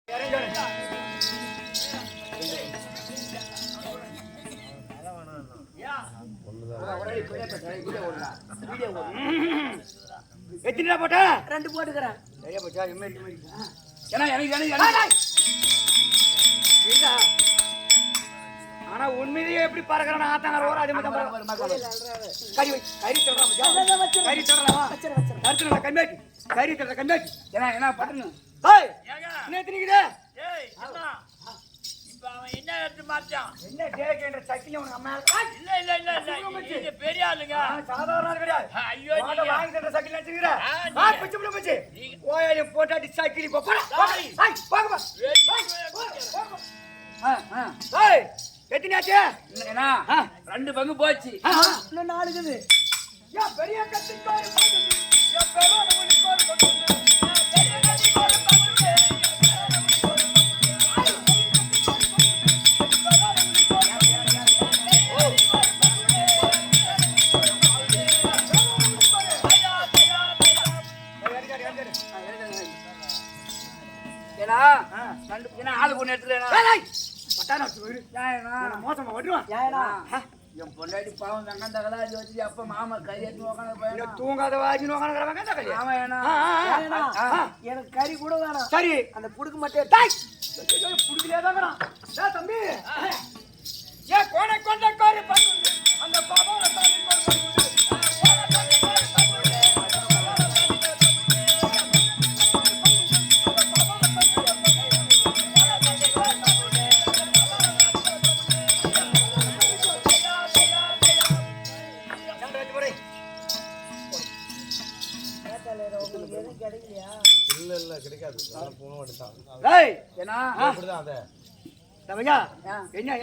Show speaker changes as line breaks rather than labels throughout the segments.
எத்தனை போட்ட? 2 போட்டுக்கிறேன். சரியா போச்சா? ஆனா உண்மையிலேயே எப்படி பறக்கிறான் ஆத்தாங்க ரோர அதே மாதிரி கறி கறி சொல்றான் கண்மேட்டி கறி சொல்ற கண்மேட்டி என்ன பட்டணும் என்ன திணிக்குது
என்ன எடுத்து மாட்டான்
என்ன கேக்குற சக்தி உனக்கு அம்மா
இல்ல பெரிய ஆளுங்க
சாதாரண ஆள் கிடையாது
ஐயோ
நீங்க வாங்கி தர சக்தி நினைச்சுக்கிற பிச்சு பிச்சு ஓயாலி போட்டாடி சக்கிலி போடா போங்க ஏய் எத்தனாச்சு
என்ன 2 பங்கு போச்சு
இன்னும் 4 இருக்குது யா பெரிய கத்திக்கார யா பெரிய உனிக்கார பெரிய கத்திக்கார
ஆளு கொண்டு எடுத்துல
மோசமா வருவான்
என் பொண்டாட்டி பாவம் வெங்காயம் தகலா வச்சு அப்ப மாமா கறி எடுத்து உட்காந்து
தூங்காத வாஜின்னு உட்காந்து
ஆமா
எனக்கு கறி கூட வேணாம் சரி அந்த புடுக்கு மட்டும் புடுக்கலையாதான் தம்பி ஏன் கோணை கொண்ட கோரி பண்ணு அந்த பாபால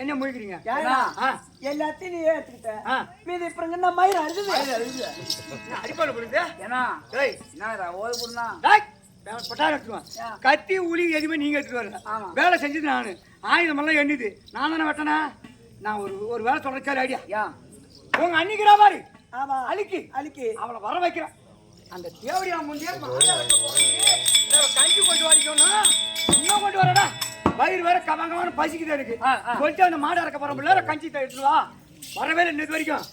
என்ன முழிக்கிறீங்க
எல்லாத்தையும் நீ எடுத்துக்கிட்ட மீது இப்ப மயிர் அடிப்பது
அடிப்பாடு போடுது
ஏன்னா
கத்தி உளி எதுவுமே நீங்க எடுத்துட்டு வரல வேலை செஞ்சது நானு ஆயுதம் எல்லாம் எண்ணுது நான் தானே வெட்டனா நான் ஒரு வேலை சொல்றேன் ஐடியா உங்க அன்னிக்கிறா மாதிரி அழிக்கி அவளை வர வைக்கிறேன் அந்த தேவடியா முன்னே கஞ்சி கொண்டு வாடிக்கணும்னா இன்னும் கொண்டு வரடா வயிறு வேற கவங்கமான பசிக்குது எனக்கு சொல்லிட்டு அந்த மாடு அறக்க போற கஞ்சி எடுத்துட்டு வா வரவே இல்லை இன்னது வரைக்கும்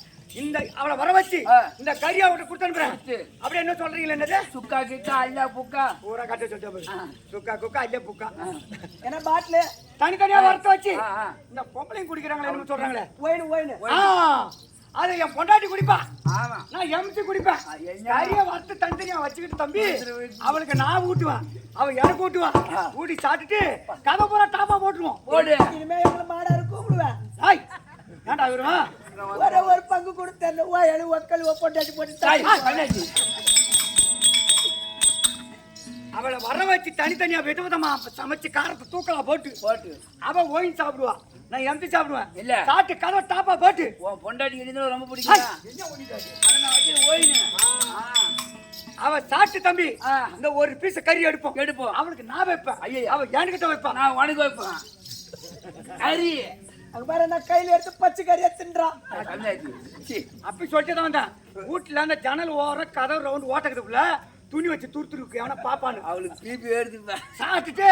இந்த அவளை வர வச்சு இந்த கறி அவட்ட கொடுத்து அனுப்புறேன் அப்படி என்ன சொல்றீங்களா என்னது
சுக்கா கிக்கா அல்லா புக்கா
பூரா கட்ட சொல்லிட்டு சுக்கா குக்கா அல்ல புக்கா
ஏன்னா பாட்டில்
தனித்தனியா வறுத்து வச்சு இந்த பொம்பளையும் குடிக்கிறாங்களே என்ன சொல்றாங்களே
ஒயின்
அது என் பொண்டாட்டி குடிப்பா நான் எம்சி குடிப்பேன் நிறைய வறுத்து தனித்தனியா வச்சுக்கிட்டு தம்பி அவளுக்கு நான் ஊட்டுவேன் அவ எனக்கு ஊட்டுவான் ஊட்டி சாப்பிட்டுட்டு கதை பூரா டாப்பா போட்டுருவோம்
போடு இனிமே எங்களை மாடா கூப்பிடுவேன்
ஏன்டா வருவான்
ஒரு பங்கு கொடுத்தேன் ஓயலு ஒக்கல் பொண்டாட்டி போட்டு
அவளை வர வச்சு தனித்தனியா விதவிதமா சமைச்சு காரத்தை தூக்கலா போட்டு அவ ஓயின் சாப்பிடுவா நான் எம்டி சாப்பிடுவேன்
இல்ல
சாப்பிட்டு கதை டாப்பா போட்டு
பொண்டாட்டி எழுந்து ரொம்ப பிடிக்கும்
அவ சாப்பிட்டு தம்பி இந்த ஒரு பீஸ் கறி எடுப்போம் அவளுக்கு நான் வைப்பேன் ஐயா அவ என்கிட்ட வைப்பான்
நான் உனக்கு வைப்பேன் கறி
அங்க பாரு நான் கையில எடுத்து பச்சை கறியா தின்றான்
அப்படி சொல்லிட்டு தான் வந்தேன் வீட்டுல அந்த ஜன்னல் ஓரம் கதவு ரவுண்ட் ஓட்டக்கிறதுக்குள்ள துணி வச்சு துருத்துருக்கு எவனா பாப்பான்னு
அவளுக்கு பிபி எடுத்து
சாப்பிட்டுட்டு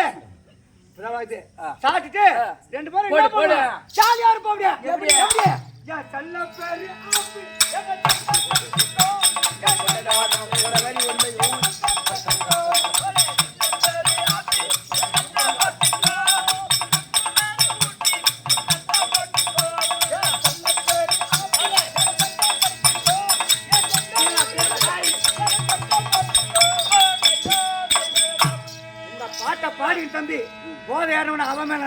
சாப்பிட்டுட்டு 2 பேரும் ஜாலியா இருப்போம் எப்படி செல்ல பேரு பாடி தம்பி போதை ஏறவன அவன் மேல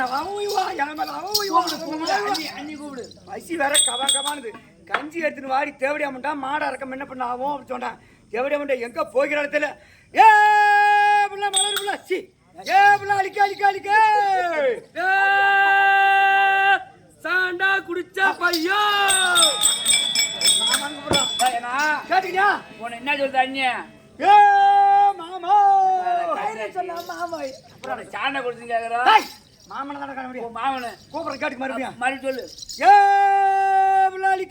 அன்னி கூப்பிடு பசி வேற கபானுது கஞ்சி எடுத்துன்னு வாடி தேவடியாமண்டா மாடை அறக்கம் என்ன பண்ண ஆகும் அப்படின்னு சொன்னான் தேவடியாமண்டா எங்க போகிற இடத்துல ஏ புள்ள மலர் புள்ள சி ஏ புள்ள அழிக்க சாண்டா குடிச்சா பையோ கேட்டுக்கியா
உன என்ன சொல்ற அண்ணியா
ஏ மாமா
சொன்னா மாமா
அப்புறம் சாண்டா குடிச்சு கேக்குறா
மாமனை தானே காண முடியும்
மாமனை
கூப்பிட கேட்டுக்கு மறுபடியும்
மறுபடியும் சொல்லு
ஏ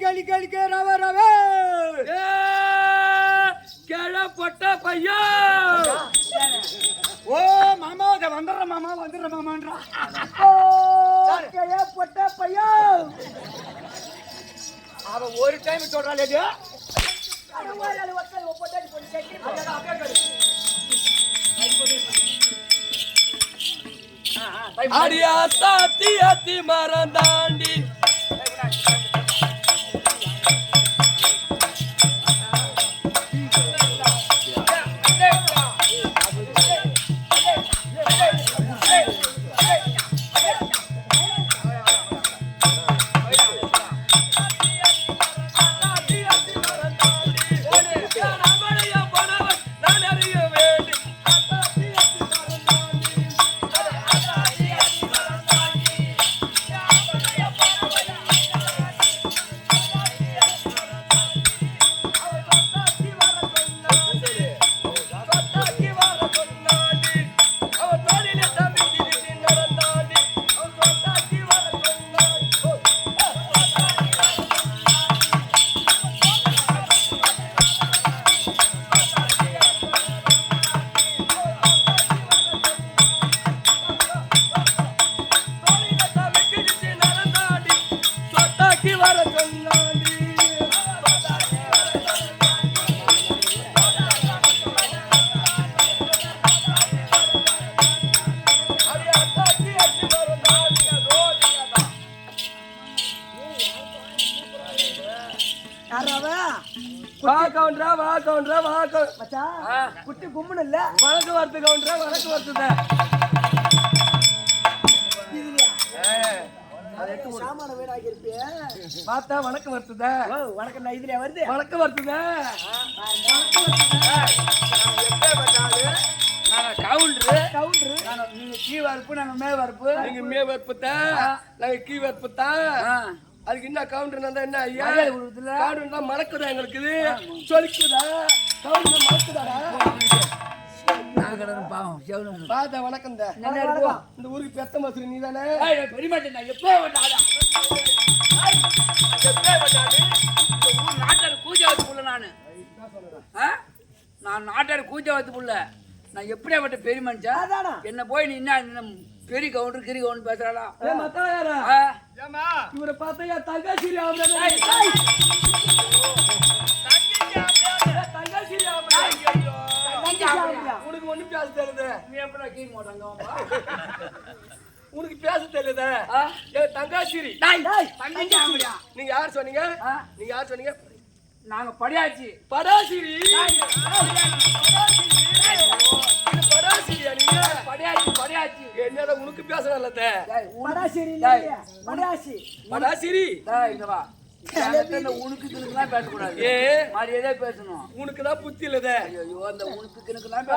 அழிக்க ரவ கேட பொட்ட பையா ஓ மாமா இத வந்துடுற மாமான்றா
பொட்ட பையன்
அவ ஒரு டைம் சொல்றாளே
அடியா தாத்தி அத்தி மரம் தாண்டி
குட்டி கும்புன்னு இல்ல
வழக்கு வரத்து கவுண்டரா வழக்கு வருத்துத
சாமான வீடாகி இருப்பிய
பார்த்தா வழக்கு வருத்துத
வணக்கம் நான் இதுல வருது
வழக்கு வருத்துத
கவுண்டரு நீங்க கீ வரப்பு நாங்க மே வரப்பு
நீங்க மே வரப்புத்தா நாங்க கீ வரப்புத்தா அதுக்கு என்ன கவுண்டர் என்ன ஐயா கவுண்டர் தான் மணக்குதா எங்களுக்கு இது சொல்லிக்குதா கவுண்டர் மணக்குதாடா
பாவம்
பாத்தா வணக்கம் இந்த ஊருக்கு பெத்த மசூரி நீ தானே
பெரியமாட்டேன் நான் எப்போ நாட்டார் கூஜா வச்சு புள்ள நான் நாட்டார் கூஜா வச்சு புள்ள நான் எப்படியாப்பட்ட பெரிய மனுஷன் என்ன போய் நீ என்ன பெரிய கவுண்டர் கிரி கவுண்டர் பேசுறாளா
இவரை பார்த்தா தங்கச்சிரி உனக்கு ஒண்ணு பேச தெரியுது
நீ எப்படி கீழ் மாட்டாங்க
உனக்கு பேச தெரியுது தங்காசிரி நீங்க யார் சொன்னீங்க
நாங்க படியாச்சு
படாசிரி படாசிரியா நீங்க
படியாச்சு
என்னடா உனக்கு பேசல படாசிரி
இங்க வா உனக்கு பேசக்கூடாது மரியாதையா பேசணும்
உனக்கு தான் புத்தி இல்லதே
ஐயோ அந்த உனக்கு கிணக்குலாம்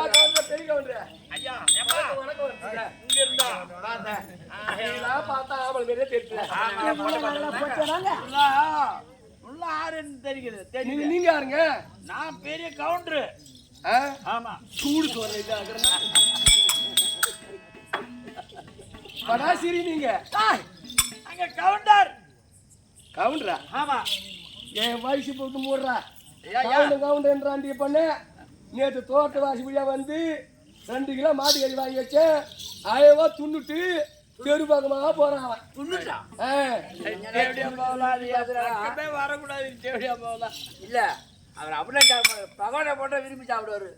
பார்த்தா அவள் மேலே தெரியுது
தெரியுது
நீங்க யாருங்க
நான் பெரிய கவுண்டரு ஆமா
சூடு படாசிரி நீங்க
அங்க கவுண்டர்
கவுண்டரா
ஆமா
என் வயசு போட்டு மூடுறா கவுண்டன்றாண்டி பண்ண நேற்று தோட்ட வாசிப்படியா வந்து 2 கிலோ மாட்டு கறி வாங்கி வச்சேன் 1000 ரூபாய் துண்ணுட்டு தெரு பக்கமாக போறான் அவன்
வரக்கூடாது இல்ல அவர் அப்படியே பகவானை போட்டா விரும்பி சாப்பிடுவாரு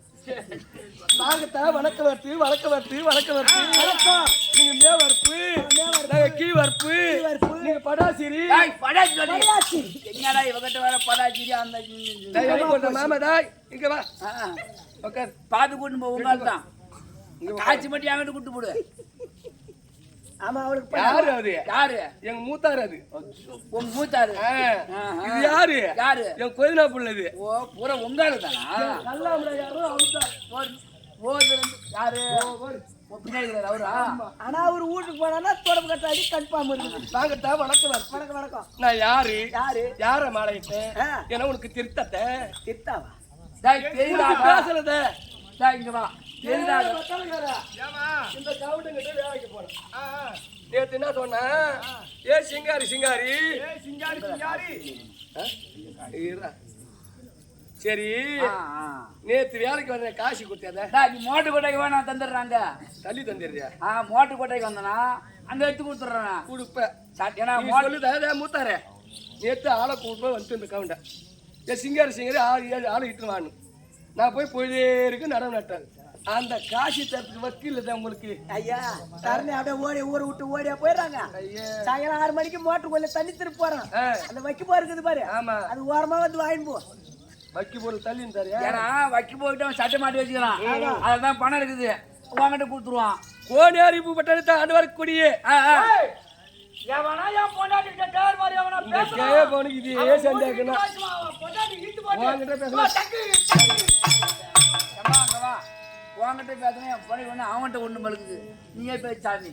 நாங்கத்தான் வணக்க வரத்து நீங்க மே வரப்பு நாங்க கீ வரப்பு நீங்க படாசிரி
என்னடா இவகிட்ட வர படாசிரி அந்த
மாமதா இங்க வா உட்கார்
பாத்து கூட்டு போ உங்க தான் காய்ச்சி மட்டும் என்கிட்ட கூட்டு போடு
ஆமா அவளுக்கு
யாரு
எங்க மூத்தாரு அது
உங்க மூத்தாரு
இது யாரு என் கொதினா புள்ளது
ஓ பூரா உங்கால தானா
கல்லாமல யாரோ
அவர்தான் யாரு பின்னாடி அவரா
ஆனா அவர் வீட்டுக்கு போனா தொடர்பு கட்டாடி கன்ஃபார்ம் இருக்கு
நாங்கத்தான் வணக்கம் நான் யார மாலையிட்டேன் ஏன்னா உனக்கு திருத்தாவா பேசுறத
இங்க வா
இந்த கவுண்டங்கிட்ட வேலைக்கு போனேன் நேத்து என்ன சொன்ன சிங்காரி சரி நேத்து வேலைக்கு வந்த காசு கொடுத்தாத
நீ மோட்டு கோட்டைக்கு வா நான் தந்துடுறாங்க
தள்ளி தந்துடுறியா
மோட்டு கோட்டைக்கு வந்தனா அங்க எடுத்து கொடுத்துட்றேன்
கொடுப்பேன்
ஏன்னா
சொல்லுதா மூத்தாரே நேத்து ஆளை கூட்டு வந்துட்டு இந்த கவுண்ட என் சிங்காரி 6-7 ஆளு இட்டு வான்னு நான் போய் போயிட்டே இருக்கு நடவு நட்டேன் அந்த காசி தரத்துக்கு வக்கீல் தான் உங்களுக்கு
ஐயா தரணி அப்படியே ஓடி ஊரை விட்டு ஓடியா போயிடுறாங்க சாயங்காலம் 6 மணிக்கு மோட்டர் கொள்ள தண்ணி திருப்பி போறோம் அந்த வைக்க போ இருக்குது பாரு
ஆமா
அது ஓரமா வந்து வாங்கிட்டு போ
வக்கி பொருள் தள்ளி தரியா
ஏன்னா வக்கி போயிட்டு அவன் சட்டை மாட்டி வச்சுக்கிறான் அதுதான் பணம் இருக்குது உங்ககிட்ட கொடுத்துருவான்
கோனேரி பூ பட்டணத்தை ஆண்டு வரக்கூடிய
எவனா என் பொண்டாட்டிகிட்ட டேர் மாதிரி எவனா
பேசுறான் போனுக்கு இதே சந்தாக்குனா
பொண்டாட்டி இழுத்து போட்டு
வாங்கிட்ட பேசலாம்
உங்ககிட்ட பேசுனா என் பணி ஒண்ணு அவன்கிட்ட ஒண்ணு பழுக்குது நீயே பேசாமி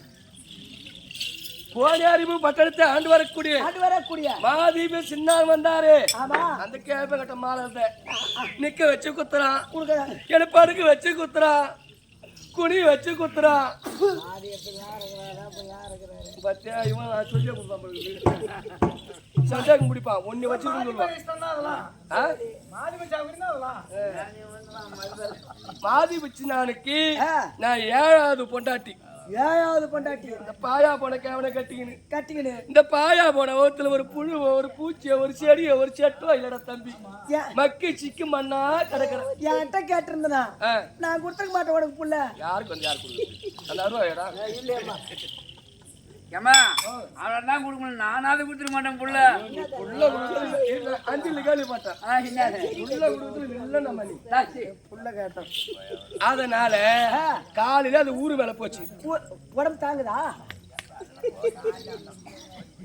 கோனேரி பூ பட்டணத்தை ஆண்டு வரக்கூடிய மாதீப சின்னால் வந்தாரு அந்த கேப்ப கட்ட மாலை நிக்க வச்சு குத்துறான் எடுப்பாருக்கு வச்சு குத்துறான் குனி வச்சு குத்துறான் பத்தியா இவன் சொல்லியே கொடுப்பான் சந்தாக்கு முடிப்பான் ஒன்னு வச்சு மாதி வச்சுனானுக்கு நான் 7வது பொண்டாட்டி இந்த பாயா போன கேவனை கட்டிக்கின்னு இந்த பாயா போன ஓத்துல ஒரு புழு ஒரு பூச்சி ஒரு செடி ஒரு செட்டோ இல்லடா தம்பி மக்கி சிக்கு மண்ணா கிடக்குற
என்கிட்ட கேட்டிருந்தனா நான் கொடுத்துக்க மாட்டேன் உனக்கு புள்ள
யாருக்கு வந்து யாரு கொடுக்குறது அந்த அருவாடா இல்லையம்மா
ஏமா அவன் தான் கொடுக்கணும் நானாவது கொடுத்துட மாட்டேன் புள்ள
கொடுக்குறது அஞ்சு கேள்வி பார்த்தேன் கொடுக்குறது இல்லை நம்ம புள்ள கேட்டோம் அதனால காலையில அது ஊரு மேல போச்சு
உடம்பு தாங்குதா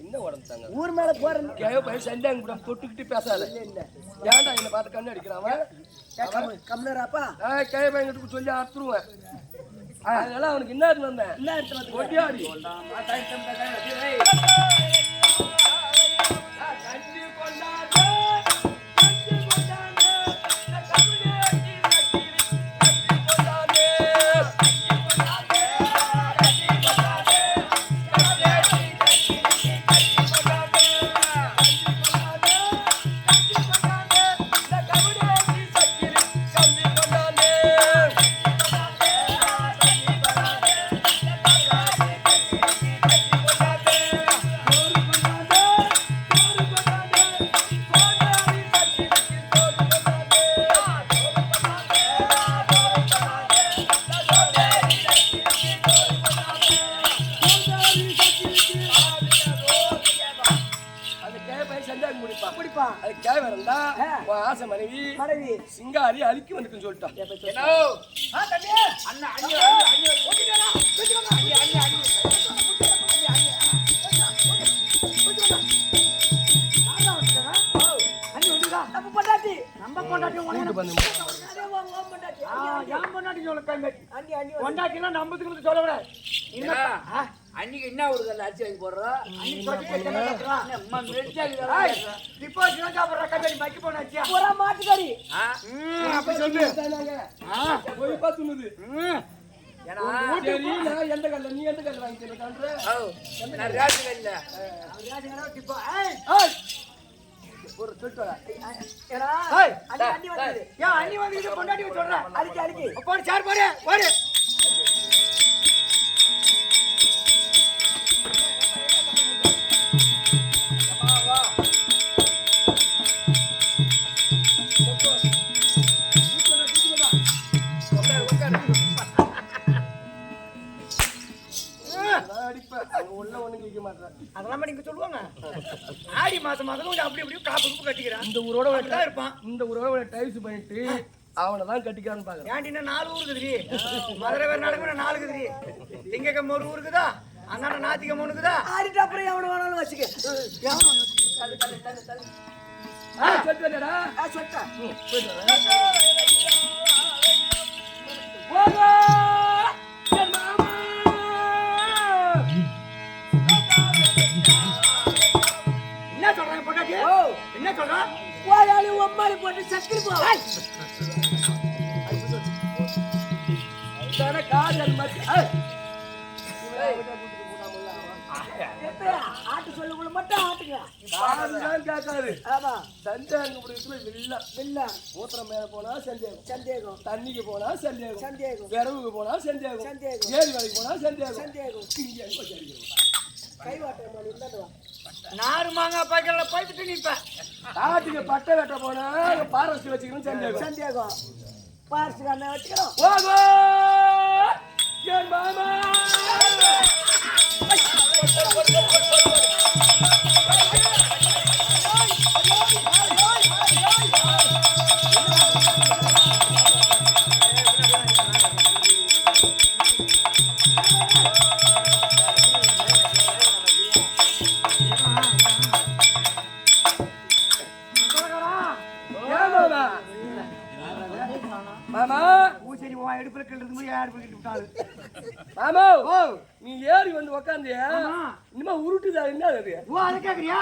என்ன உடம்பு தாங்க
ஊர் மேல போறேன்
சண்டாங்க கூட தொட்டுக்கிட்டு பேசாத ஏன்டா என்ன பார்த்து கண்ணு அடிக்கிறான்
கம்னராப்பா
கை பையன் சொல்லி அறுத்துருவேன் அதனால அவனுக்கு என்ன எடுத்து வந்தேன் என்ன எடுத்து வந்து ஒட்டியாடி மனைவி சிங்காரி அழிக்கு வந்துட்டு சொல்லிட்டான்
அன்னைக்கு என்ன ஒரு கல்ல அரிசி வாங்கி போடுறோம்
மாட்டுக்கறி
எந்த கல்ல நீ எந்த கல்ல வாங்கி ஒரு
அண்ணி வந்து கொண்டாடி சொல்றேன் அடிக்கி அடிக்கி போடு சார் போடு போடு அதெல்லாம் நீங்க சொல்லுவாங்க ஆடி மாசம் அப்படி அப்படியே காப்பு கட்டிக்கிறான்
இந்த ஊரோட இருப்பான் இந்த ஊரோட டைப்ஸ் பண்ணிட்டு அவனதான் கட்டிக்கிறான்னு பாக்குறேன்
ஏன்டி 4 ஊர் இருக்குதுடி மதுரை வேற நடக்குற 4 இருக்குதுடி திங்கக்கம் ஒரு ஊர் இருக்குதா அண்ணா நாத்திகம் ஒண்ணுக்குதா
ஆடிட்டு அப்புறம் எவன வேணாலும் வச்சுக்க
என்ன சொல்றாங்க பொண்டாட்டி என்ன சொல்றா
போயாளி ஒம்மாரி போட்டு சக்கரி போ ஆட்டு சொல்லுக்குள்ள மட்டும் ஆட்டுங்க.
காதுதான் கேட்காது.
ஆமா.
சந்தேகம் பிடிக்கிறதுல
வில்ல.
மூத்திரம் மேல போனா சந்தேகம்.
சந்தேகம்.
தண்ணிக்கு போனா சந்தேகம்.
சந்தேகம்.
விறகுக்கு போனா சந்தேகம்.
சந்தேகம்.
ஏரி வேலைக்கு போனா சந்தேகம்.
சந்தேகம்.
இங்க எங்க சரிக்கிறோம்.
கைவாட்டம் மாதிரி இருந்தா
நாறு மாங்காய் பாய்க்கல பாய்ச்சிட்டு நிப்ப.
காட்டுக்கு பட்டை வெட்ட போனா பாரஸ்ட் வச்சுக்கணும் சந்தேகம்.
சந்தேகம். பாரஸ்ட் அண்ணன் வச்சுக்கிறோம்.
ஓகோ என் மாமா மாமா
பூசணி எடுப்புல கிள்றது அடுப்பு கிட்டு விட்டாரு.
மாமா
ஓ
நீ ஏறி வந்து உக்காந்தியா இனிமே உருட்டுதா என்ன அது?
ஓ அதை கேக்குறியா?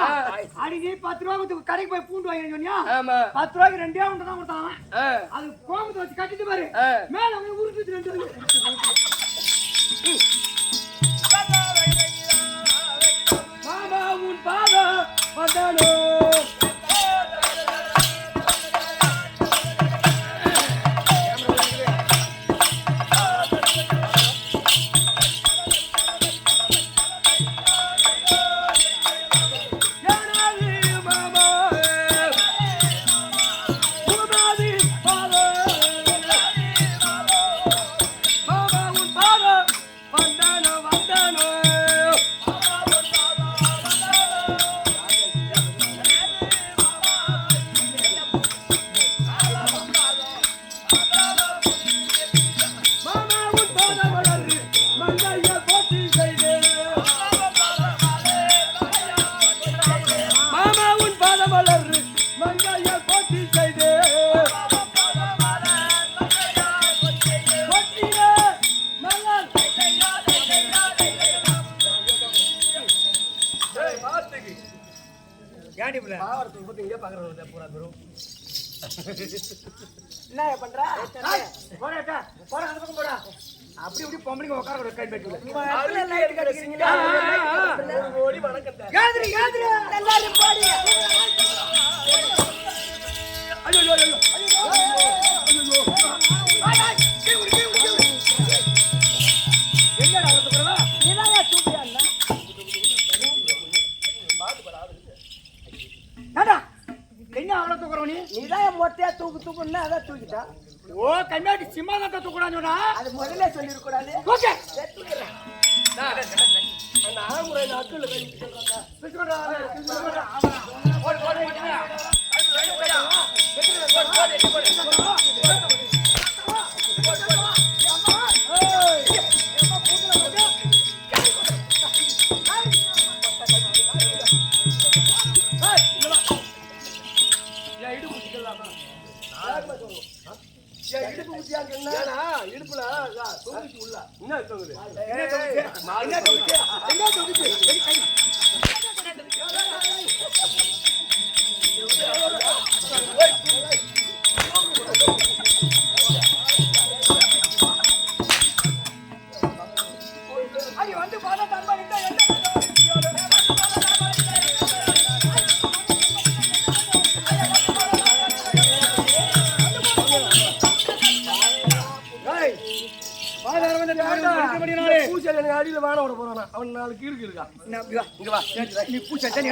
அடி நீ 10 ரூபா கொடுத்து கடைக்கு போய் பூண்டு வாங்கி சொன்னியா?
ஆமா
10 ரூபாய்க்கு 2 உண்டை தான் கொடுத்தான். அது கோமத்தை வச்சு கட்டிட்டு பாரு மேல அவங்க உருட்டு 2
மாமா உன் பாதம் வந்தானோ
என்ன பண்ற?
அப்படி இப்படி பொம்பளைங்க உட்கார கை பெட்டு
லைட் கட்டிக்கிறீங்களா?
ஓடி வணக்கம்
எல்லாரும் போடி.
ஐயோ ஐயோ ஐயோ
என்னடா சொல்றா?
நீதாயா தூக்கியா அண்ணா?
என்ன அவ்வளவு தூக்குறோம் நீ?
நீதாயா மொட்டையா தூக்குன்னா அதான் தூக்கிட்டா.
ஓ கண்ணாடி சிம்மாதத்தை தூக்குறான்னு சொன்னா
அது முதல்ல சொல்லிருக்க கூடாது.
ஓகே
தூக்கிறேன்.
அந்த ஆமுறை நாட்கள் கை விட்டுறாங்க. இடுப்புல தொங்குச்சு உள்ள என்ன தொங்குது? பூச்சல் எனக்கு அடியில வாழ விட போறானா அவன் 4 கீருக்கு இருக்கான். இங்க வா
நீ பூச்சை தண்ணி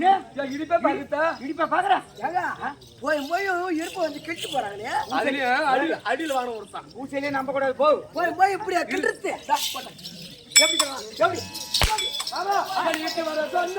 ஏன்
இடிப்பே பாக்குதா
இடிப்பா பாக்குறேன்
போய் போய் இருப்பு வந்து கிட்டு போறாங்களே.
அடியில வாழ விடுறான்.
பூச்சையிலே நம்ப கூடாது போ
போய் போய் இப்படியா கிட்டுறது?
எப்படி எப்படி
வர சொன்ன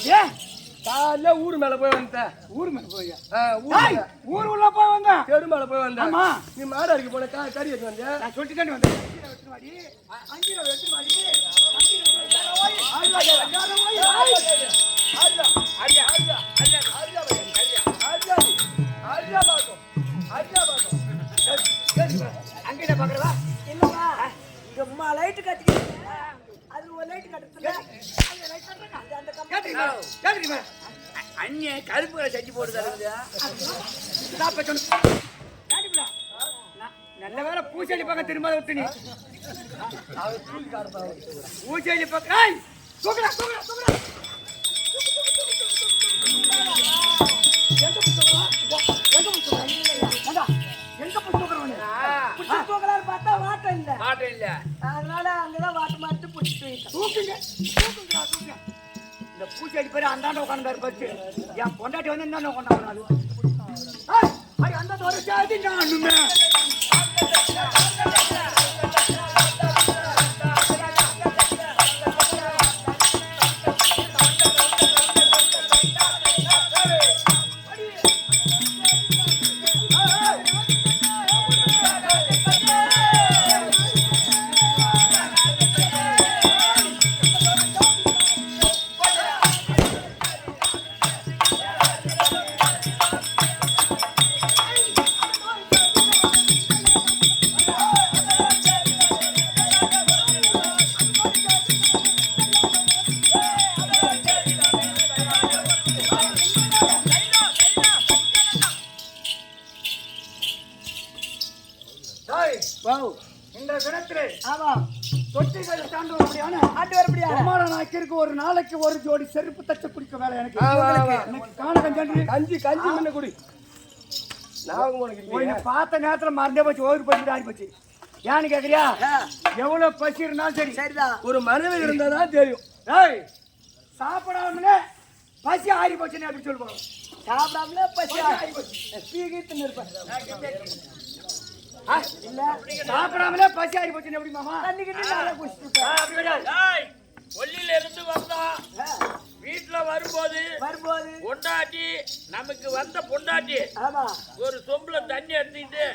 ஏ
காலைல ஊர் மேல போய் வந்தேன்.
ஊர் மேல போய்
ஊர்
உள்ள போய் வந்தேன்.
தெரு மேல போய் வந்தேன்.
ஆமா
நீ மாடு அடிக்க போன கறி எடுத்து வந்தியா?
நான் சொல்லிட்டு வந்தேன். 5 ரூபாய் எடுத்து வாடி. 5 அங்கே பாக்குறதா
இல்லவா இங்க அம்மா லைட் கட்டிக்கிட்டு அது ஒரு லைட் கட்டத்துல அந்த லைட் கட்டறங்க அந்த
கேக்குறீங்க
அண்ணே கருப்புல சட்டி போட்டு தரது
நல்ல வேலை பூச்செடி பக்கம் திரும்ப விட்டு நீ பூச்செடி பக்கம் தூக்குடா தூக்குடா தூக்குடா
பார்த்தா வாட்டம் இல்ல
மாட்டேன் இல்ல
அதனால அங்கதான் வாட்டு மாட்டு பிடிச்சிட்டு
தூக்குங்க தூக்குங்கடா தூக்குங்க இந்த பூச்செடி பேரு அந்தாண்ட உட்காந்துருப்பாரு பச்சு என் பொண்டாட்டி வந்து என்ன கொண்டாடுறாரு அந்த ஒரு சாதி நானுமே இந்த தினத்திலே
ஆமா
தொட்டிகளை தாண்டு வரப்படியான
ஆட்டு வரப்படியா
குமார நாயக்கருக்கு ஒரு நாளைக்கு ஒரு ஜோடி செருப்பு தச்ச குடிக்க வேலை எனக்கு காணகம்
கஞ்சி முன்ன குடி. நான் உனக்கு
பார்த்த நேரத்துல மறந்தே போச்சு ஓய்வு போச்சு ஆடி போச்சு. ஏன்னு கேக்குறியா எவ்வளவு பசி இருந்தாலும் சரி
சரிதான்
ஒரு மனைவி இருந்தாதான் தெரியும்.
ஏய் சாப்பிடாமலே பசி ஆறி போச்சுன்னு அப்படி சொல்லுவாங்க.
சாப்பிடாமலே பசி ஆறி போச்சு ஸ்பீக்கிட்டு இருப்பேன்
இல்ல சாப்பிடாமலே பசி ஆறி போச்சுன்னு எப்படி மாமா
தண்ணிக்கிட்டு நல்லா குடிச்சிட்டு
அப்படி கிடையாது.
கொல்லில இருந்து வந்தோம் வீட்டுல வரும்போது பொண்டாட்டி நமக்கு வந்த பொண்டாட்டி
ஆமா
ஒரு சொம்புல தண்ணி எடுத்துக்கிட்டு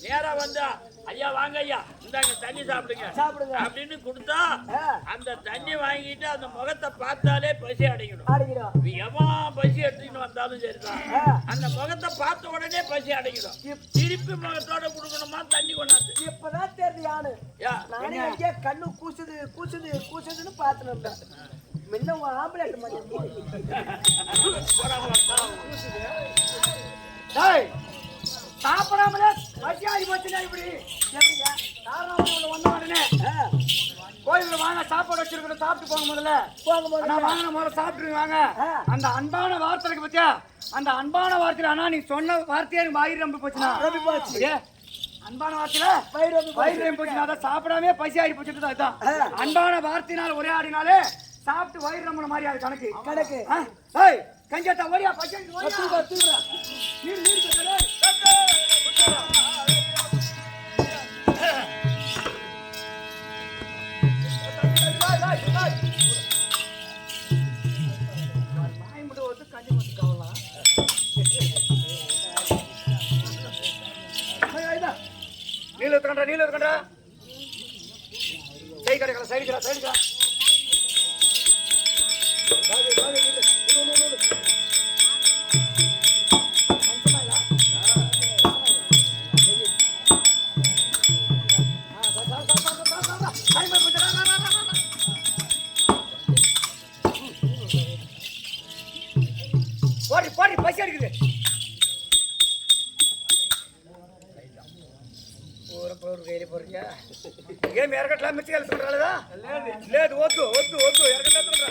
நேரா வந்தா ஐயா வாங்க ஐயா இந்தாங்க தண்ணி சாப்பிடுங்க அப்படின்னு கொடுத்தா அந்த தண்ணி வாங்கிட்டு அந்த முகத்தை பார்த்தாலே பசி அடைக்கணும். எவா பசி எடுத்துக்கிட்டு வந்தாலும் சரிதான் அந்த முகத்தை பார்த்த உடனே பசி அடைக்கணும். திருப்பி முகத்தோட கொடுக்கணுமா தண்ணி கொண்டாந்து
இப்பதான் தெரியுது யானு நானே ஐயா கண்ணு கூசுது கூசுது கூசுதுன்னு பார்த்துனேன். முன்ன ஆம்பளை
சாப்பிடாமலே பசி ஆறி போச்சுன்னா இப்படி வந்த உடனே கோயிலுக்கு வாங்க சாப்பாடு வச்சிருக்கிற சாப்பிட்டு போங்க முதல்ல நான் வாங்கின முதல்ல சாப்பிட்டு வாங்க. அந்த அன்பான வார்த்தைக்கு பத்தியா அந்த அன்பான வார்த்தையில ஆனா நீ சொன்ன வார்த்தையே எனக்கு வயிறு ரொம்ப போச்சுன்னா அன்பான வார்த்தையில வயிறு ரொம்ப போச்சுன்னா அதான் சாப்பிடாமே பசி ஆறி போச்சுட்டு அதுதான் அன்பான வார்த்தையினால ஒரே ஆடினாலே சாப்பிட்டு வயிறு நம்மள மாதிரி அது கணக்கு
கணக்கு
கஞ்சத்தா ஓடியா பசி நீல இருக்கண்டா சை கடைக்கல சைடுக்கா போடி பசி அடிக்குது கையில போறீங்க ஏன் இறக்கட்டலாம் மிச்சம் கேள்வி சொல்றாளா లేదు వద్దు ఇరగట్లా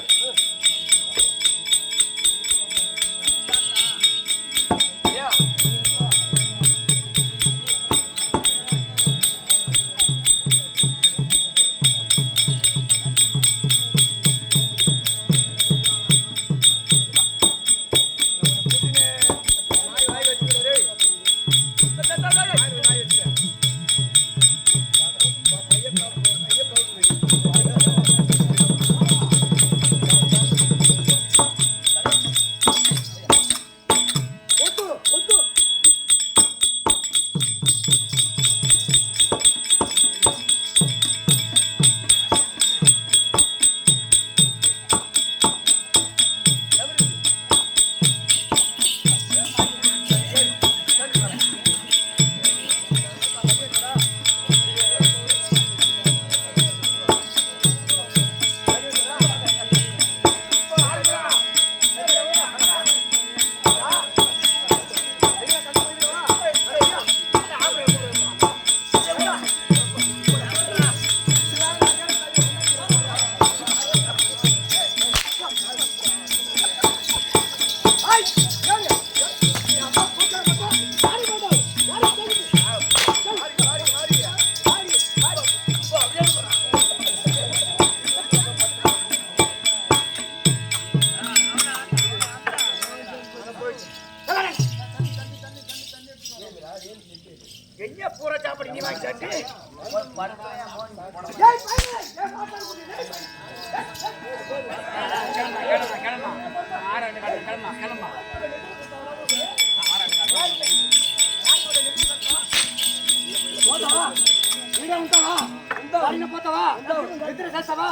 போத்தவா எத்தனை கஷ்டவா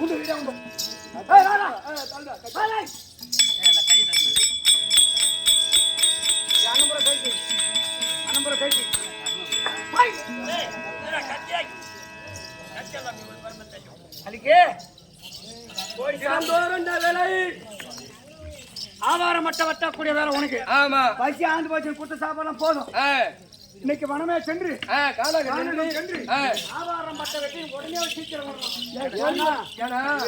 உண்டு வீடா உண்டு ஆவாரம் மட்ட வட்டக்கூடிய வேலை உனக்கு. ஆமா பசி ஆண்டு போச்சு குத்த சாப்பாடுலாம் போதும். இன்னைக்கு வனமே சென்று சென்று ஆவாரம் மட்ட வெட்டி உடனே சீக்கிரம் வரணும்.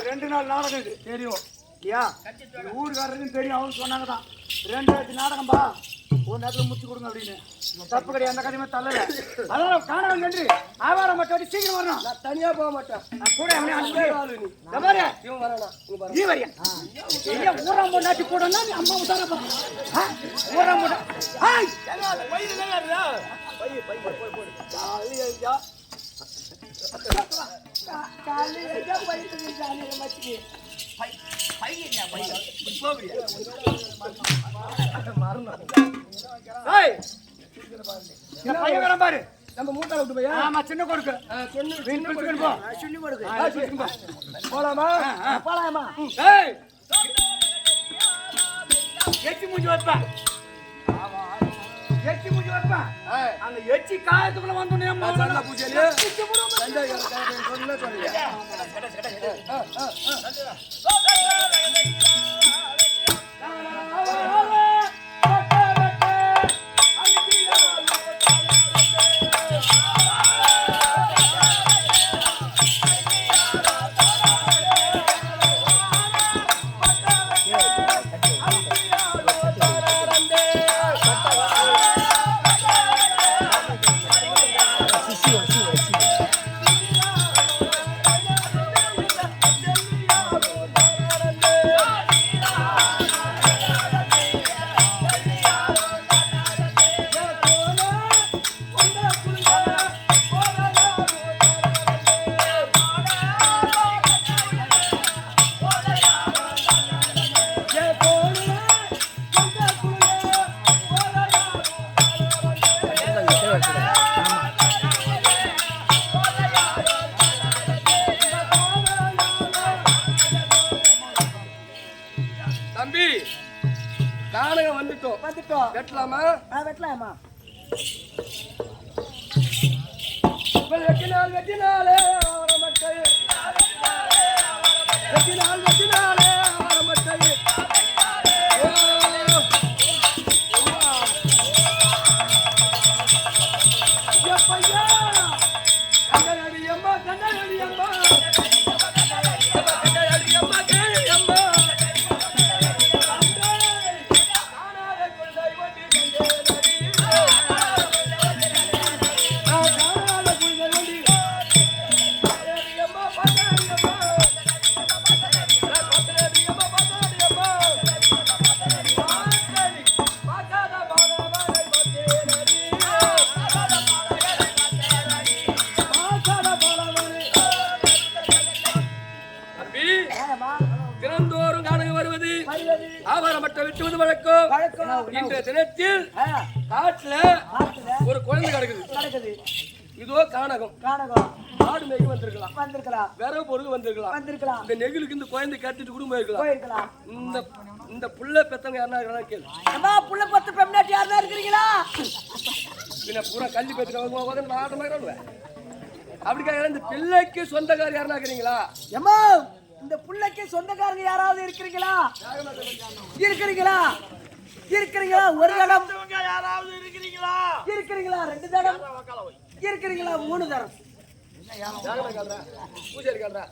2 நாள் நாடகம் இது தெரியும் ஐயா, ஊருக்காரருக்கும் தெரியும். அவங்க சொன்னாங்கதான் 2 நாடகம் பா ஒரு நேரத்தில் முடிச்சு கொடுங்க அப்படின்னு. தப்பு கிடையாது, அந்த கதையுமே தள்ளல. அதனால காணவன் சென்று ஆவாரம் மட்ட வெட்டி சீக்கிரம் வரணும். நான் தனியா போக மாட்டேன், நான் கூட நீ வரியா ஊரம் பொண்டாட்டி கூடனா நீ அம்மா உதாரணப்பா ஊரம் பொண்டா பாரு நம்ம மூட்டை விட்டு போய் ஆமா சின்ன கொடுக்கு போலாமா போலாமா எச்சி மூஞ்சி வைப்பா எச்சி மூஞ்சி வைப்பா அந்த எச்சி காயத்துக்குள்ள வந்தோம் பூஜையில தம்பி நாடகம் வந்துட்டோம் வெட்டலாமா வெட்டலாமா வெட்டினாலே வெட்டினாலே மக்கள் வெட்டினாலே மக்கள் பையா கண்டடி அம்மா கண்டடி அம்மா தினந்தோறும் நாடகம் வருவது ஆவாரமட்ட வெட்டுவது வழக்கம். இன்றைய தினத்தில் காட்டுல ஒரு குழந்தை கிடக்குது. இதோ கானகம் ஆடு மேய்க்கு வந்திருக்கலாம், விரவு பொருள் வந்திருக்கலாம். இந்த நெகிழுக்கு இந்த குழந்தை கட்டிட்டு கூட போயிருக்கலாம். இந்த புள்ள பெத்தவங்க யாருன்னா கேளு.
புள்ள பத்து பெண்ணாட்டி யாருன்னா இருக்கிறீங்களா?
பூரா கல்வி பெற்றுக்க ஆட்டமாக அப்படி இந்த பிள்ளைக்கு சொந்தக்காரர் யாருன்னா இருக்கிறீங்களா?
ஏமா இந்த புள்ளைக்கு சொந்தக்காரங்க யாராவது இருக்கிறீங்களா? இருக்கிறீங்களா? ஒரு இடம்
யாராவது இருக்கிறீங்களா?
2 தடம் இருக்கிறீங்களா? 3 தடம்
பூஜை இருக்காரா?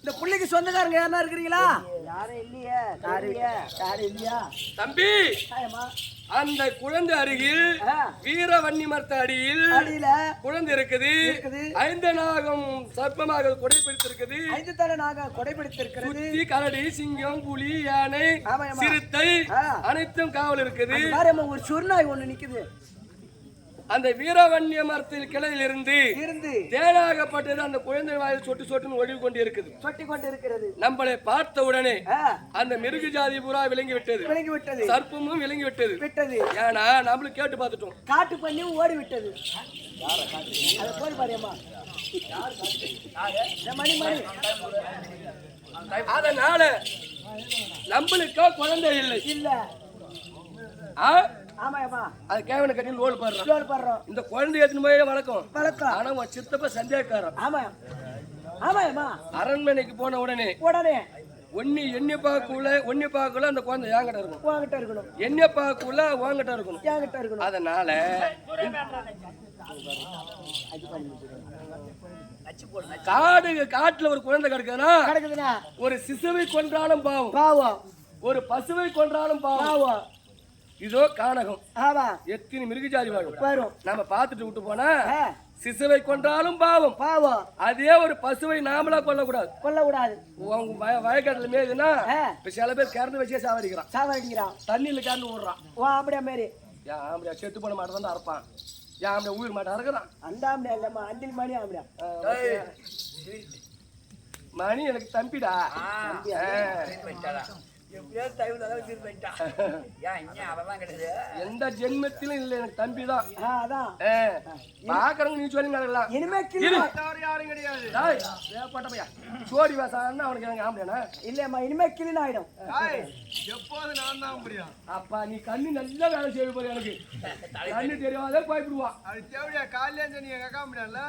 இந்த புள்ளைக்கு சொந்தக்காரங்க யாரா இருக்கிறீங்களா? யாரும் இல்லையா
தம்பி? அந்த குழந்தை அருகில் வீரவன்னி மரத்த அடியில் குழந்தை இருக்குது. 5 நாகம் சர்ப்பமாக கொடை பிடித்திருக்குது.
5 தட நாக கொடை பிடித்திருக்கிறது.
கரடி, சிங்கம், புலி, யானை, சிறுத்தை அனைத்தும் காவல் இருக்குது.
ஒரு சொர்நாய் ஒண்ணு நிக்குது.
அந்த வீரவன்னிய மரத்தில் கிளையில் இருந்து தேனாகப்பட்டது அந்த குழந்தை வாயில் சொட்டு சொட்டுன்னு ஒழுகி கொண்டு இருக்குது,
சொட்டி கொண்டு இருக்கிறது.
நம்மளை பார்த்த உடனே அந்த மிருக ஜாதி பூரா விளங்கி விட்டது, சர்ப்பமும் விளங்கி விட்டது. ஏன்னா நம்மளும் கேட்டு பார்த்துட்டோம்,
காட்டு பண்ணி ஓடி விட்டது. போய் பாருமா மணி மணி.
அதனால நம்மளுக்கோ குழந்தை இல்லை
இல்ல. ஆமாமா,
அது கேவன கட்டி லோல் பண்றோம். இந்த குழந்தை எத்தனை போய் வளர்க்கும். ஆனா உன் சித்தப்ப சந்தேகக்காரன்.
ஆமா ஆமாமா.
அரண்மனைக்கு போன உடனே எண்ணெய் பாக்குள்ள அந்த குழந்தை என்கிட்ட இருக்கணும், எண்ணெய் பாக்குள்ள உன்கிட்ட இருக்கணும். அதனால காட்டுல ஒரு குழந்தை கிடக்குதுன்னா ஒரு சிசுவை கொன்றாலும் பாவம், ஒரு பசுவை கொன்றாலும் பாவம். இதோ கானகம் எத்தனை மிருகஜாதி வரும் நம்ம பார்த்துட்டு விட்டு போனா சிசுவை கொன்றாலும் பாவம். அதே ஒரு பசுவை நாமளா கொல்லக்கூடாது. வயக்காட்டுல மேதுன்னா சில பேர் கறந்து வச்சே சாவடிக்கிறான், தண்ணியில கறந்து விடுறான்.
அப்படியா மாரி
ஆம்படியா செத்து போன மாட்டை தான் அறுப்பான், ஆம்படியா உயிர் மாட்டை அறுக்கிறான்.
அந்த ஆம்படியா இல்லம்மா, அண்டில் மணி ஆம்படியா.
மணி எனக்கு தம்பிடா. எந்த ஜென்மத்திலும் இல்ல, எனக்கு தம்பி தான். பாக்குறவங்க நீ சொல்லி சோடி வாசான்னா அவனுக்கு எனக்கு ஆம்படியானா
இல்லம்மா, இனிமே கிளீன் ஆயிடும்.
எப்போது நான் தான் முடியும்.
அப்பா நீ கண்ணு நல்லா வேலை செய்ய போற, எனக்கு கண்ணு தெரியாத போய்விடுவான்.
அது தேவையா காலையில நீ கேட்க முடியல.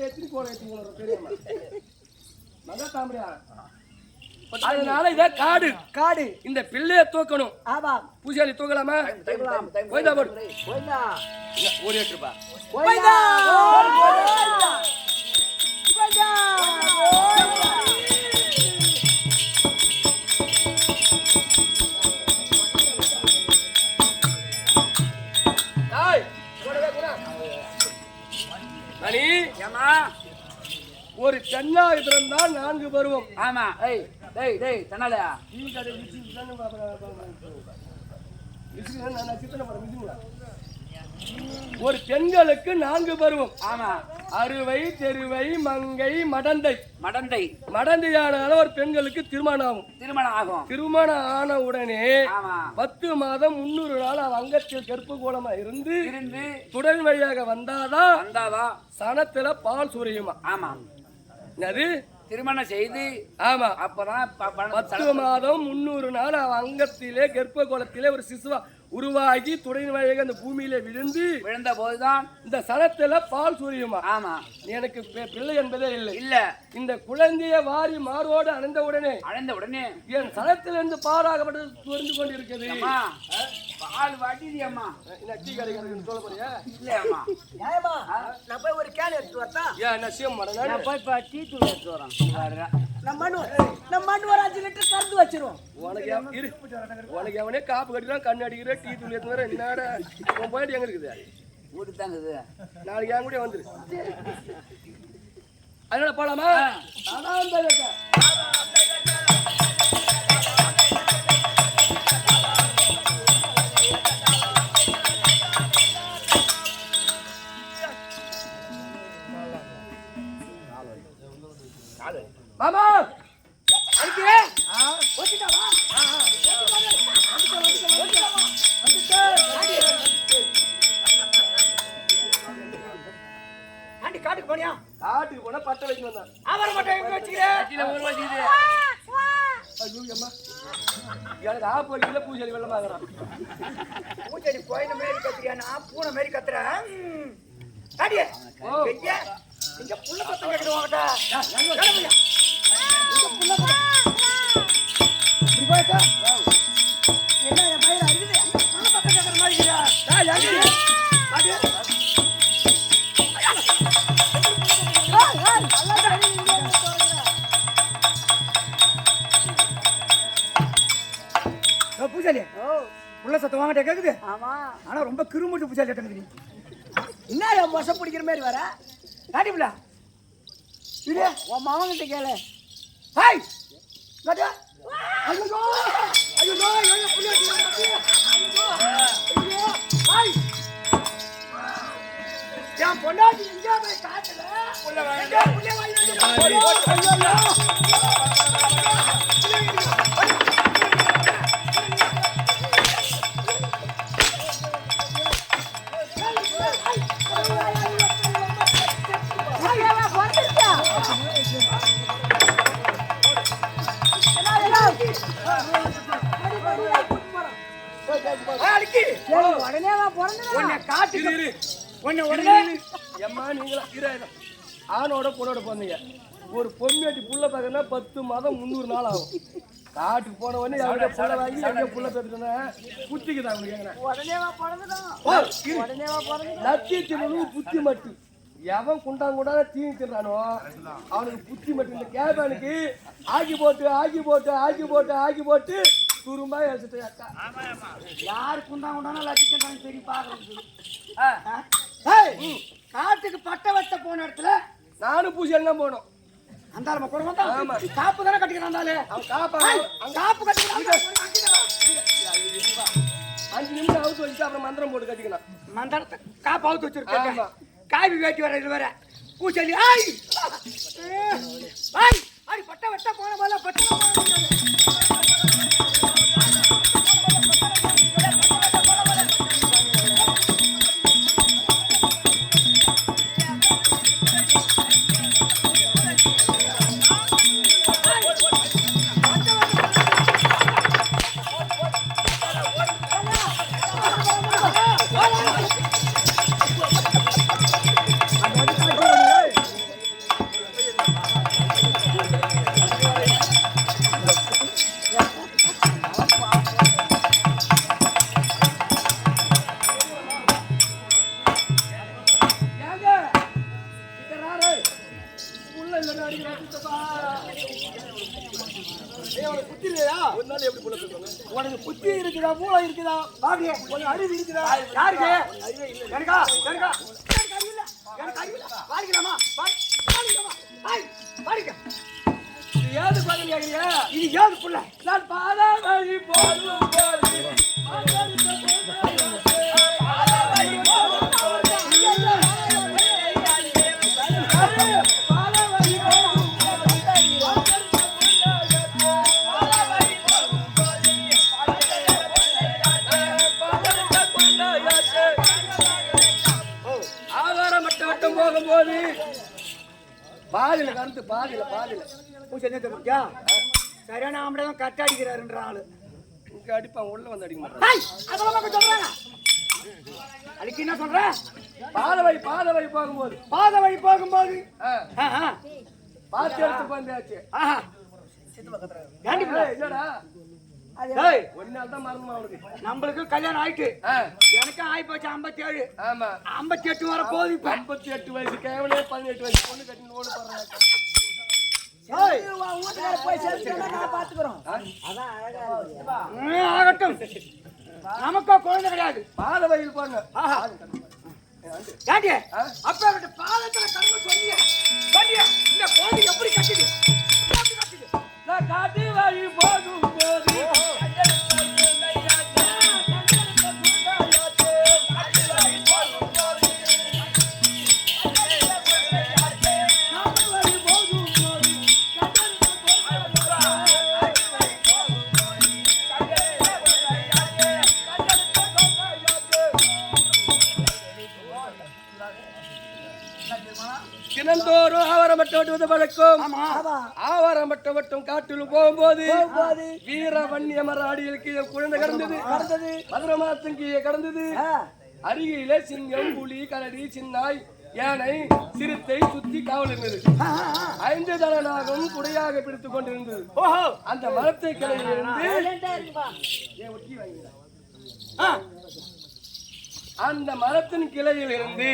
எத்தனை கோல தெரியுமா அதனால இத காடு இந்த பிள்ளைய தூக்கணும். பூஜாரி தூக்கலாமா? ஒரு ஏற்றுப்பா ஒரு தென்னாயுதம் தான் 4 பருவம்.
ஆமா. தென்னாலயா
ஒரு பெண்களுக்கு 4 பருவம். ஆமா. அறுவை, தெருவை, மங்கை, மடந்தையானால ஒரு பெண்களுக்கு திருமணம் ஆகும். திருமணம் ஆன உடனே 10 மாதம் 300 நாள் அவ அங்கத்தில் கற்பு கோலமா இருந்து துடன் வழியாக வந்தாதான் சனத்துல பால் சுரியுமா. ஆமா. அது
திருமணம் செய்து
ஆமா அப்பதான் 10 மாதம் 300 நாள் அவ அங்கத்திலே கர்ப்ப கோலத்திலே ஒரு சிசுவா உருவாகி துடையின் வழியாக அந்த பூமியில விழுந்த போதுதான் இந்த சனத்துல பால் சூரியுமா. ஆமா. எனக்கு பிள்ளை என்பதே இல்ல. இந்த குழந்தைய வாரி மார்போடு அணைந்த உடனே என் சனத்திலிருந்து பாராகப்பட்டு சுரிந்து கொண்டிருக்கிறது.
பால் வாட்டிதி அம்மா.
டீ கடைக்கு சொல்ல போறியா?
இல்ல அம்மா.
ஏமா நான் போய் ஒரு கேன் எடுத்து வரட்டா?
ஏன் நசியம் மாடா?
நான் போய் டீ தூள் எடுத்து வரேன்.
நம்ம மண் ஒரு 5 லிட்டர் கறந்து வச்சிருவோம்.
உனக்கு அவனே காப்பு கட்டிலாம் கண்ணு அடிக்கிற டீ தூள் எடுத்து வர என்னடா உன் போயிட்டு எங்க இருக்குது?
வீட்டுக்கு தாங்க இது.
நாளைக்கு என் கூட வந்துரு. அதனால போலாமா? மாமா அடிக்கே ஓடிட்டாவா?
ஆண்டி காட்டுக்கு போனியா?
காட்டுக்கு போனா பட்ட வைக்க வந்தான்.
அவர மட்டும் எங்க வச்சிக்கிறேன்?
கட்டில ஊர் வச்சிது.
ஐயோ அம்மா எனக்கு ஆப்பு வைக்கல பூஜை வெள்ளமா ஆகறான்.
பூஜை போயின மேரி கத்துறியா? நான் பூனை மேரி கத்துறேன். அடியே வெய்ய இங்க புள்ள பத்த கேக்குறவங்கடா. கிளம்புயா. இங்க புள்ள பத்த. இப்ப போய்டா. என்ன என் பையன் அடிக்குது? புள்ள பத்த கேக்குற மாதிரி இருக்கா? டேய் அடி. அடி. நல்லா அடி இங்க போறடா. ஓ பூஜாரி. புள்ள சத்த வாங்கட்ட கேக்குது? ஆமா. ஆனா ரொம்ப கிருமுட்டு பூஜாரி கேக்குது. என்ன மொச பிடிக்கிற மாதிரி வர? காட்டிப்புல இது உன் மாவங்கிட்ட கேளு. ஹாய் காட்டு. ஐயோ ஐயோ ஐயோ புள்ள என் பொண்டாட்டி எங்கேயா போய் காட்டுல
உள்ள வாங்க.
உன்னை காட்டுக்கு உன்னை உடனே
எம்மா நீங்களா ஆணோட பொண்ணோட போனீங்க ஒரு பொண்ணாட்டி புள்ள பார்க்கணும்னா 10 மாதம் 300 நாள் ஆகும். காட்டுக்கு போன உடனே எவ்வளோ புள்ள வாங்கி எங்க புள்ள பேசுறேன்னா புத்திக்குதான் லட்சியத்தினும் புத்தி மட்டு எவன் குண்டாங்கூடாத தீனி தின்றானோ அவனுக்கு புத்தி மட்டும் இந்த கேபானுக்கு ஆக்கி போட்டு துரும்பா எடுத்துட்டு அக்கா
யாரு குண்டாங்கூடானா லட்சியம் சரி பாக்குறது காட்டுக்கு பட்ட வட்ட போன இடத்துல
நானும் பூஜை தான் போனோம்.
அந்த காப்பு தானே கட்டிக்கிறான்
அவன் காப்பா
காப்பு கட்டிக்கிறான்
5 நிமிஷம் அவுத்து வச்சுட்டு அப்புறம் மந்திரம் போட்டு கட்டிக்கலாம்.
மந்திரத்தை காப்பு அவுத்து வச்சிருக்கேன். காவி வேட்டி வர இது வேற பூச்செல்லி ஆய் ஆய் ஆய் பட்ட வட்ட போன போல பட்ட உனக்கு புத்தி இருக்குதா மூளை இருக்குதா பாடி உனக்கு அறிவு இருக்குதா யாருக்கு எனக்கா எனக்கா எனக்கு அறிவு பாடிக்கலாமா பாடிக்க
ஏது பதில் கேட்கறியா?
இது ஏது புள்ள
நான் பாதா வழி போதும் போகும்போது பாதியில கருத்து பாதியில
சரியான ஆம்பளை கட்ட அடிக்கிறாருன்ற ஆளு
இங்க அடிப்பான் உள்ள வந்து அடிக்க மாட்டான்.
சொல்றாங்க அதுக்கு என்ன சொல்ற
பாத வழி போகும்போது பாத்து எடுத்து வந்தாச்சு. என்னடா
நம்மளுக்கு கல்யாணம் ஆயிட்டு எனக்கும் ஆயி போச்சு 57.
ஆமா
58 வர போகுது இப்ப
58 வயசு கேவலே 18 வயசு பொண்ணு கட்டி ஓடு போறாங்க.
ஆகட்டும் நமக்கோ குழந்தை கிடையாது.
பாத வயல் போங்க
அப்ப பாதத்துல கடமை சொல்லிய இந்த குழந்தை எப்படி கட்டிடு
நான் காட்டி வழி போகும் போது தினந்தோறும் ஆவாரம்பட்ட வெட்டுவது பழக்கம். ஆவாரம்பட்ட வெட்டும் காட்டில் போகும்போது வீரவன்னிய மர அடிகளுக்கு குழந்தை கடந்தது. மதுரை மாதத்தின் கீழே கடந்தது. அருகிலே சிங்கம், புலி, கரடி, சின்னாய், யானை, சிறுத்தை சுத்தி காவல் இருந்தது. 5 தலனாகவும் குடையாக பிடித்துக் கொண்டிருந்தது. அந்த மரத்தை கிளையில் இருந்து அந்த மரத்தின் கிளையில் இருந்து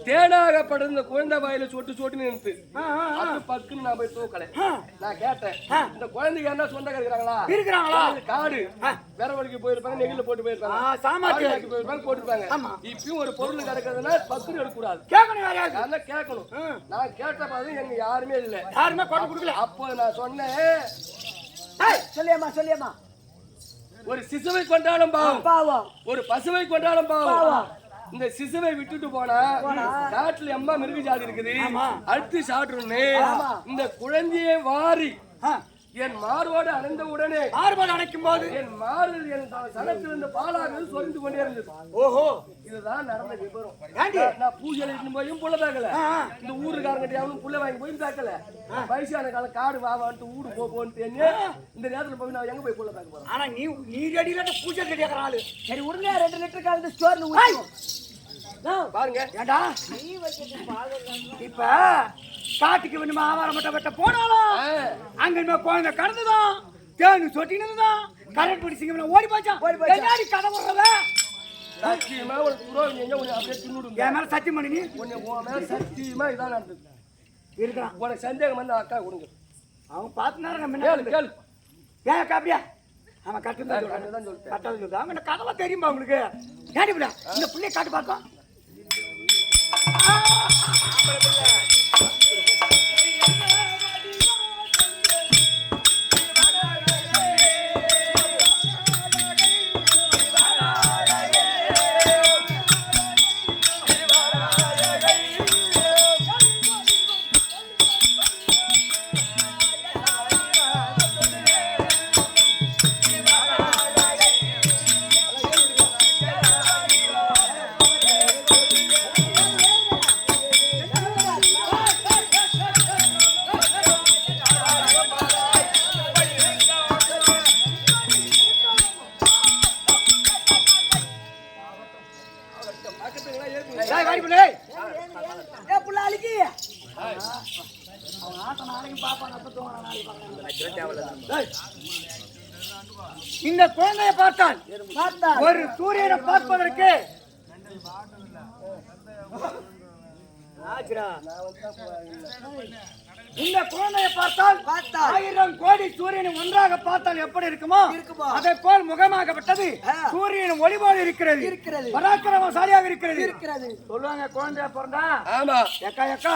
தேனாக படுந்த குழந்தை வாயில சொட்டு நின்று பக்குன்னு நான் போய் தூக்கல. நான் கேட்டேன் இந்த குழந்தைங்க என்ன சொந்தக்காரங்களா
இருக்கிறாங்களா?
காடு விரவடிக்கு போயிருப்பாங்க, நெகில போட்டு போயிருப்பாங்க, போட்டுருப்பாங்க. இப்பயும் ஒரு பொருள் கிடக்குதுன்னா பக்குன்னு எடுக்கக்கூடாது, கேட்கணும். நான் கேட்ட பாது எங்க யாருமே இல்லை,
யாருமே கொண்டு கொடுக்கல.
அப்போ நான் சொன்னேன் சொல்லியம்மா ஒரு சிசுவை கொண்டாலும் பாவம், ஒரு பசுவை கொண்டாலும் பாவம், இந்த சிசுவை விட்டுட்டு போனா காட்டுல எம்மா மிருக ஜாதி இருக்குது அடுத்து சாப்பிட்டுருன்னு இந்த குழந்தையை வாரி என் மார்போடு அணைந்த உடனே
மார்போடு அணைக்கும் போது
என் மார்பில் என் சனத்தில் இருந்த பாலாக சொரிந்து கொண்டே இருந்தது.
ஓஹோ,
இதுதான் நடந்த விபரம். நான் பூஜையில போயும் புள்ள பேக்கல, இந்த ஊருக்காரங்கிட்ட அவனும் புள்ள வாங்கி போயும் பேக்கல. வயசான காலம் காடு வாவான்ட்டு ஊடு போன்னு இந்த நேரத்துல போய் நான் எங்க போய் புள்ள பேக்க போறேன்.
ஆனா நீ ரெடியில பூஜை ரெடியாகிற ஆளு.
சரி விடுங்க, 2 லிட்டர் கலந்து ஸ்டோர்ல ஊத்துவோம்.
பாருங்க
ஏண்டா இப்ப காட்டுக்கு வேணுமா ஆவாரம் வெட்ட போனாலும் அங்க குழந்தை கடந்துதான் தேனு சொட்டினதுதான் கரண்ட் பிடிச்சிங்க ஓடி போச்சா என்னாடி கதை போடுறத
சத்தியமா ஒரு புரோகிணி எங்க உன்னை அப்படியே தின்னுடுங்க.
என் மேல சத்தியம் பண்ணி
உன்னை உன் மேல சத்தியமா இதான் நடந்தது
இருக்கான்.
உனக்கு சந்தேகம் வந்து அக்கா கொடுங்க.
அவன் பார்த்துனாரு
கேளு கேளு.
ஏன் அக்கா அப்படியா அவன் கட்டுதான் சொல்லுதான் அவன் கதவை தெரியுமா உங்களுக்கு ஏடிப்படா இந்த பிள்ளைய காட்டு பார்த்தோம். இந்த குழந்தையை பார்த்தால் ஒரு சூரியனை பார்ப்பதற்கு இந்த குழந்தையை பார்த்தால் 1000 கோடி சூரியனை ஒன்றாக பார்த்தால் எப்படி இருக்குமோ அதை போல் முகமாகப்பட்டது சூரியன் ஒளி போல இருக்கிறது பராக்கிரமசாலியாக இருக்கிறது சொல்லுவாங்க. குழந்தைய பிறந்தா
ஆமா
எக்கா எக்கா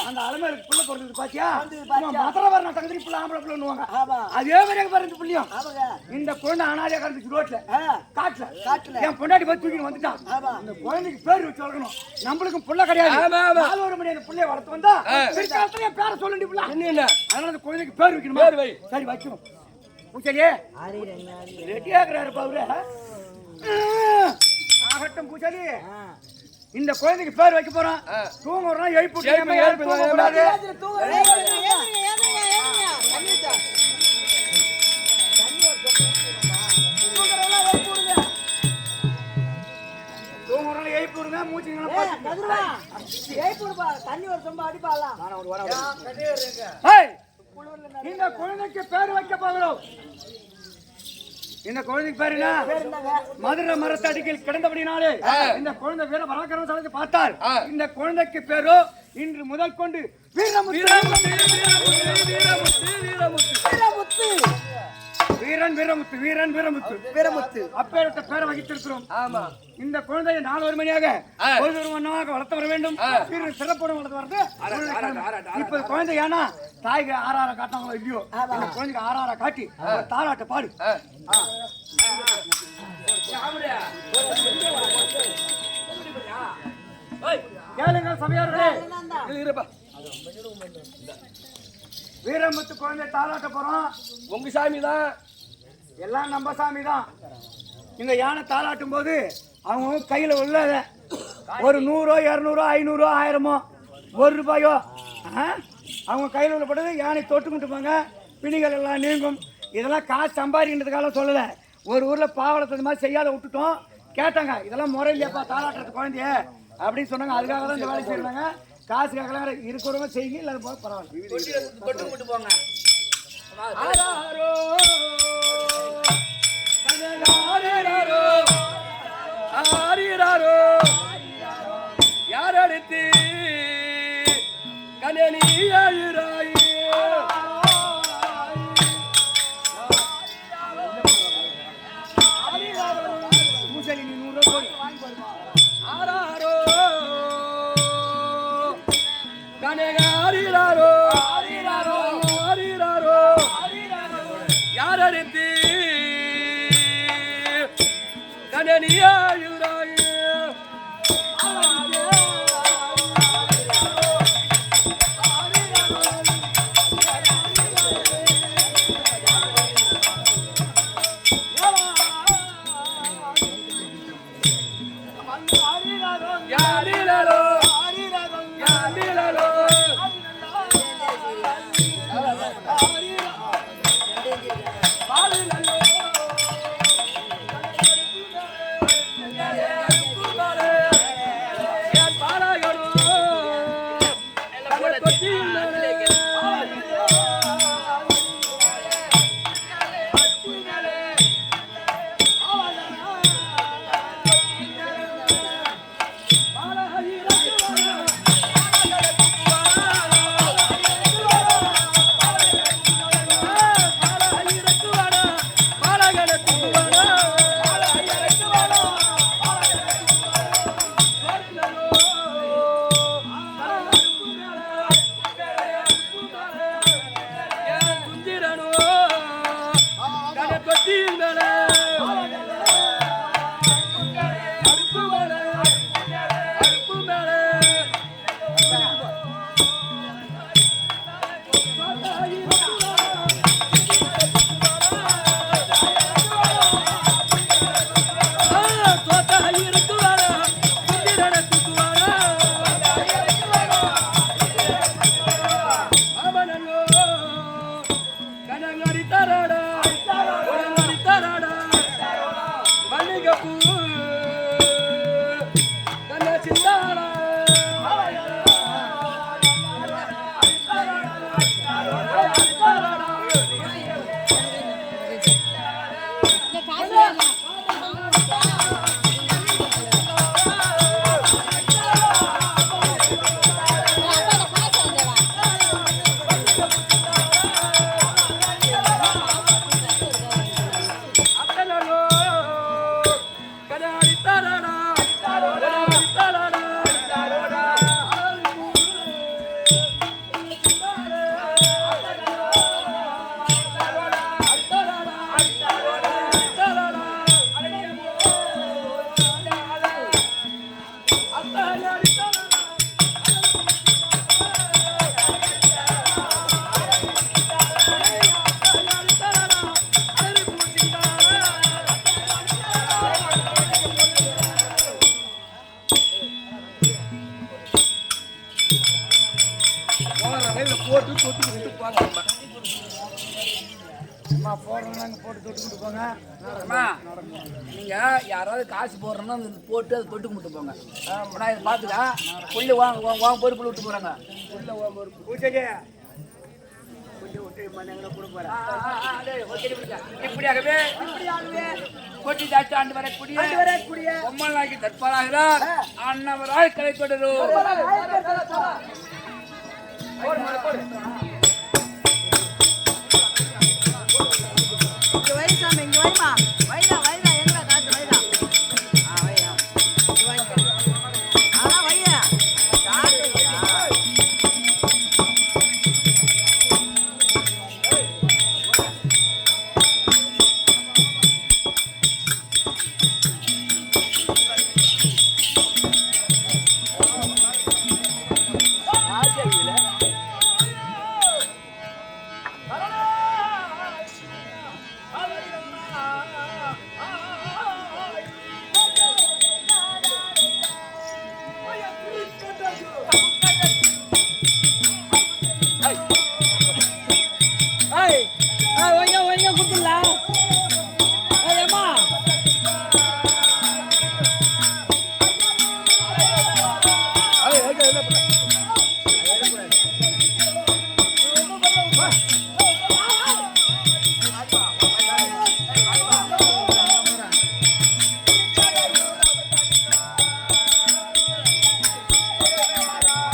அந்த அலமேலுக்கு புள்ள பிறந்தது பாத்தியா மதுரை வர தகுதி புள்ள ஆம்பளை புள்ளுவாங்க. அதே மாதிரி பிறந்த புள்ளியும் இந்த குழந்தை அனாதையா கிடந்துச்சு ரோட்ல காட்டுல என் பொண்டாட்டி போய் தூக்கி வந்துட்டான். இந்த குழந்தைக்கு பேர் வச்சு வளர்க்கணும். நம்மளுக்கும் புள்ள கிடையாது. 4 மணி அந்த புள்ளைய வளர்த்து வந்தா பிற்காலத்துல என் பேரை சொல்லி என்ன அதனால அந்த குழந்தைக்கு பேர் வைக்கணும். பேர் வை. சரி வைக்கணும். பூச்சாரியே ரெடியாகிறாரு பாரு. ஆகட்டும் பூச்சாரி, இந்த குழந்தைக்கு பேர் வைக்க போறோம். தூங்குறோம் எழுப்பி தூங்குறோம் எழுப்பி விடுங்க. மூச்சு
தண்ணி ஒரு சொம்ப அடிப்பாலாம்.
இந்த குழந்தைக்கு பேர் வைக்க போகிறோம். இந்த குழந்தைக்கு பேர் என்ன? மதுரை மரத்து அடிக்கில் கிடந்தபடினாலே இந்த குழந்தை வீர பராக்கிரமசாலியை பார்த்தால் இந்த குழந்தைக்கு பேரோ இன்று முதல் கொண்டு வீரமுத்து அப்பேரட்ட பேரை வகித்திருக்கிறோம். ஆமா, இந்த குழந்தையை 4 மணியாக ஒரு மன்னமாக வளர்த்து வர வேண்டும். சிறப்புடன் வளர்த்து வரது இப்ப குழந்தை ஏன்னா தாய்க்கு ஆறார காட்டாங்களோ இல்லையோ இந்த குழந்தைக்கு ஆறார காட்டி தாராட்ட பாடு. கேளுங்க சபையார்களே, வீரமுத்து குழந்தை தாராட்ட போறோம்.
உங்க சாமி தான்,
எல்லாம் நம்ம சாமி தான். இந்த யானை தாளாட்டும் போது அவங்க கையில உள்ளத ஒரு 100, 200, 500, 1000, 1 ரூபாயோ அவங்க கையில் உள்ளப்பட்டது யானை தொட்டுக்கிட்டு போங்க. பிணிகள் எல்லாம் நீங்கும். இதெல்லாம் காசு சம்பாதிக்கிறதுக்காக சொல்லலை. ஒரு ஊரில் பாவலத்தை மாதிரி செய்யாத விட்டுட்டோம். கேட்டாங்க இதெல்லாம் முறையிலேப்பா தாளாட்டுறது குழந்தைய அப்படின்னு சொன்னாங்க. அதுக்காக தான் இந்த வேலை செய்யறாங்க. காசுக்காக இருக்கிறவங்க செய்யுங்க, இல்லாத போக பரவாயில்ல. போங்க.
யார் அடித்து கனி ஆயிராய்
மூசலி 100 ரூபாய்
ஆராரோ கனகாரிராரோ ஆரிராரோ யார் அடித்து கனி ஆயிராய் போட்டு தொட்டு கொடுத்து போங்க அம்மா.
அம்மா போடுறோம் நாங்கள் போட்டு தொட்டுக்கிட்டு போங்க.
அம்மா நீங்க யாராவது காசு போடுறோம்னா அது போட்டு அதை தொட்டு கும்பிட்டு போங்க. நான் இதை பார்த்துக்கா புள்ளி வாங்க பொறுப்புல விட்டு போறாங்க.
பூச்செடி
இப்படியாகவே கொட்டி தாச்சு ஆண்டு வரக்கூடிய பொம்மலாக்கி தற்பாராகிறார் அன்னவராய் கலை தொடரும்.